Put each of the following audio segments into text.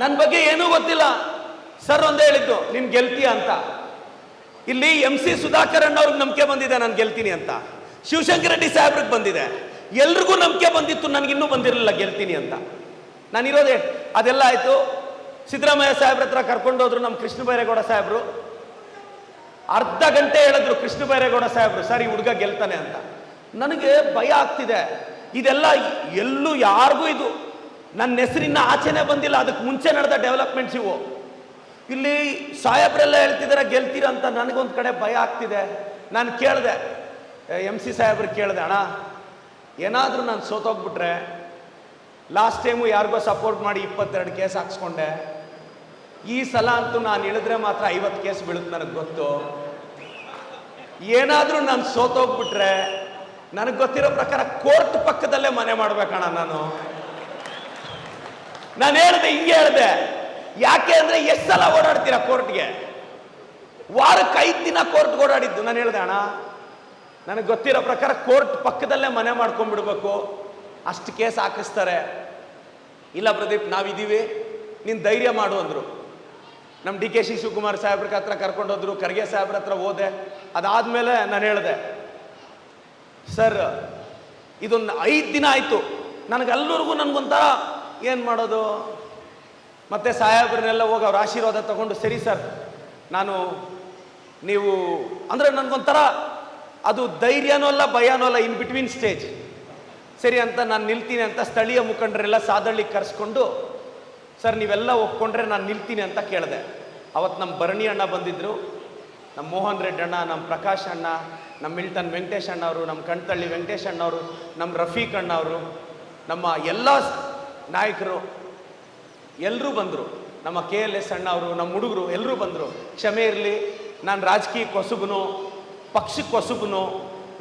ನನ್ನ ಬಗ್ಗೆ ಏನೂ ಗೊತ್ತಿಲ್ಲ. ಸರ್ ಒಂದೇ ಹೇಳಿದ್ದು, ನೀನು ಗೆಲ್ತೀಯ ಅಂತ. ಇಲ್ಲಿ MC ಸುಧಾಕರ್ ಅಣ್ಣವ್ರಿಗೆ ನಂಬಿಕೆ ಬಂದಿದೆ ನಾನು ಗೆಲ್ತೀನಿ ಅಂತ, ಶಿವಶಂಕರ ರೆಡ್ಡಿ ಸಾಹೇಬ್ರಿಗೆ ಬಂದಿದೆ, ಎಲ್ರಿಗೂ ನಂಬಿಕೆ ಬಂದಿತ್ತು, ನನಗಿನ್ನೂ ಬಂದಿರಲಿಲ್ಲ ಗೆಲ್ತೀನಿ ಅಂತ. ನಾನಿರೋದೇ ಅದೆಲ್ಲ ಆಯಿತು. ಸಿದ್ದರಾಮಯ್ಯ ಸಾಹೇಬ್ರ ಹತ್ರ ಕರ್ಕೊಂಡೋದ್ರು ನಮ್ಮ ಕೃಷ್ಣ ಬೈರೇಗೌಡ ಸಾಹೇಬರು. ಅರ್ಧ ಗಂಟೆ ಹೇಳಿದ್ರು ಕೃಷ್ಣ ಬೈರೇಗೌಡ ಸಾಹೇಬರು, ಸರ್ ಈ ಹುಡುಗ ಗೆಲ್ತಾನೆ ಅಂತ. ನನಗೆ ಭಯ ಆಗ್ತಿದೆ. ಇದೆಲ್ಲ ಎಲ್ಲೂ ಯಾರಿಗೂ ಇದು ನನ್ನ ಹೆಸರಿನ ಆಚೆನೆ ಬಂದಿಲ್ಲ. ಅದಕ್ಕೆ ಮುಂಚೆ ನಡೆದ ಡೆವಲಪ್ಮೆಂಟ್ಸ್ ಇವು. ಇಲ್ಲಿ ಸಾಹೇಬ್ರೆಲ್ಲ ಹೇಳ್ತಿದ್ದಾರೆ ಗೆಲ್ತೀರ ಅಂತ. ನನಗೊಂದು ಕಡೆ ಭಯ ಆಗ್ತಿದೆ. ನಾನು ಕೇಳಿದೆ MC ಸಾಹೇಬ್ರಿಗೆ ಕೇಳಿದೆ, ಅಣ್ಣ ಏನಾದರೂ ನಾನು ಸೋತೋಗ್ಬಿಟ್ರೆ, ಲಾಸ್ಟ್ ಟೈಮು ಯಾರಿಗೋ ಸಪೋರ್ಟ್ ಮಾಡಿ 22 ಕೇಸ್ ಹಾಕ್ಸ್ಕೊಂಡೆ, ಈ ಸಲ ಅಂತೂ ನಾನು ಇಳಿದ್ರೆ ಮಾತ್ರ 50 ಕೇಸ್ ಬೀಳುತ್ತೆ ನನಗೆ ಗೊತ್ತು. ಏನಾದರೂ ನಾನು ಸೋತೋಗ್ಬಿಟ್ರೆ ನನಗೆ ಗೊತ್ತಿರೋ ಪ್ರಕಾರ ಕೋರ್ಟ್ ಪಕ್ಕದಲ್ಲೇ ಮನೆ ಮಾಡ್ಬೇಕಣ್ಣ ನಾನು ಹೇಳಿದೆ, ಹಿಂಗೆ ಹೇಳಿದೆ. ಯಾಕೆ ಅಂದರೆ ಎಷ್ಟು ಸಲ ಓಡಾಡ್ತೀರಾ ಕೋರ್ಟ್ಗೆ? ವಾರಕ್ಕೆ 5 ದಿನ ಕೋರ್ಟ್ಗೆ ಓಡಾಡಿದ್ದು. ನಾನು ಹೇಳಿದೆ, ಅಣ್ಣ ನನಗೆ ಗೊತ್ತಿರೋ ಪ್ರಕಾರ ಕೋರ್ಟ್ ಪಕ್ಕದಲ್ಲೇ ಮನೆ ಮಾಡ್ಕೊಂಡ್ಬಿಡ್ಬೇಕು, ಅಷ್ಟು ಕೇಸ್ ಹಾಕಿಸ್ತಾರೆ. ಇಲ್ಲ ಪ್ರದೀಪ್ ನಾವಿದ್ದೀವಿ, ನೀನು ಧೈರ್ಯ ಮಾಡು ಅಂದರು. ನಮ್ಮ DK ಶಿವಕುಮಾರ್ ಸಾಹೇಬ್ರ ಹತ್ರ ಕರ್ಕೊಂಡೋದ್ರು, ಖರ್ಗೆ ಸಾಹೇಬ್ರ ಹತ್ರ ಹೋದೆ. ಅದಾದಮೇಲೆ ನಾನು ಹೇಳಿದೆ, ಸರ್ ಇದೊಂದು 5 ದಿನ ಆಯಿತು, ನನಗೆ ಅಲ್ಲೂರಿಗೂ ನನಗೊಂಥರ ಏನು ಮಾಡೋದು. ಮತ್ತು ಸಾಹೇಬ್ರನ್ನೆಲ್ಲ ಹೋಗಿ ಅವ್ರ ಆಶೀರ್ವಾದ ತಗೊಂಡು, ಸರಿ ಸರ್ ನೀವು ಅಂದರೆ ನನಗೊಂಥರ ಅದು ಧೈರ್ಯನೂ ಅಲ್ಲ ಭಯನೂ ಅಲ್ಲ, ಇನ್ ಬಿಟ್ವೀನ್ ಸ್ಟೇಜ್. ಸರಿ ಅಂತ ನಾನು ನಿಲ್ತೀನಿ ಅಂತ ಸ್ಥಳೀಯ ಮುಖಂಡರೆಲ್ಲ ಸಾದಳ್ಳಿಗೆ ಕರೆಸ್ಕೊಂಡು, ಸರ್ ನೀವೆಲ್ಲ ಒಪ್ಕೊಂಡ್ರೆ ನಾನು ನಿಲ್ತೀನಿ ಅಂತ ಕೇಳಿದೆ. ಅವತ್ತು ನಮ್ಮ ಭರಣಿ ಅಣ್ಣ ಬಂದಿದ್ದರು, ನಮ್ಮ ಮೋಹನ್ ರೆಡ್ಡಿ ಅಣ್ಣ, ನಮ್ಮ ಪ್ರಕಾಶ್ ಅಣ್ಣ, ನಮ್ಮ ಮಿಲ್ಟನ್ ವೆಂಕಟೇಶ್ ಅಣ್ಣವರು, ನಮ್ಮ ಕಣ್ತಳ್ಳಿ ವೆಂಕಟೇಶ್ ಅಣ್ಣವರು, ನಮ್ಮ ರಫೀಕ್ ಅಣ್ಣವರು, ನಮ್ಮ ಎಲ್ಲ ನಾಯಕರು ಎಲ್ಲರೂ ಬಂದರು. ನಮ್ಮ KLS ಅಣ್ಣವರು, ನಮ್ಮ ಹುಡುಗರು ಎಲ್ಲರೂ ಬಂದರು. ಕ್ಷಮೆ ಇರಲಿ, ನಾನು ರಾಜಕೀಯಕ್ಕೆ ಹೊಸಬನು, ಪಕ್ಷಕ್ಕೆ ಹೊಸಬನು,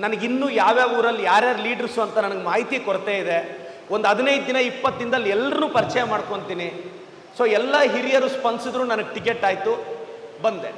ನನಗಿನ್ನೂ ಯಾವ್ಯಾವ ಊರಲ್ಲಿ ಯಾರ್ಯಾರು ಲೀಡ್ರಸ್ಸು ಅಂತ ನನಗೆ ಮಾಹಿತಿ ಕೊರತೆ ಇದೆ. ಒಂದು 15 ದಿನ 20 ದಿನದಲ್ಲಿ ಎಲ್ಲರೂ ಪರಿಚಯ ಮಾಡ್ಕೊತೀನಿ. ಸೊ ಎಲ್ಲ ಹಿರಿಯರು ಸ್ಪಂದಿಸಿದ್ರು, ನನಗೆ ಟಿಕೆಟ್ ಆಯಿತು, ಬಂದೆ.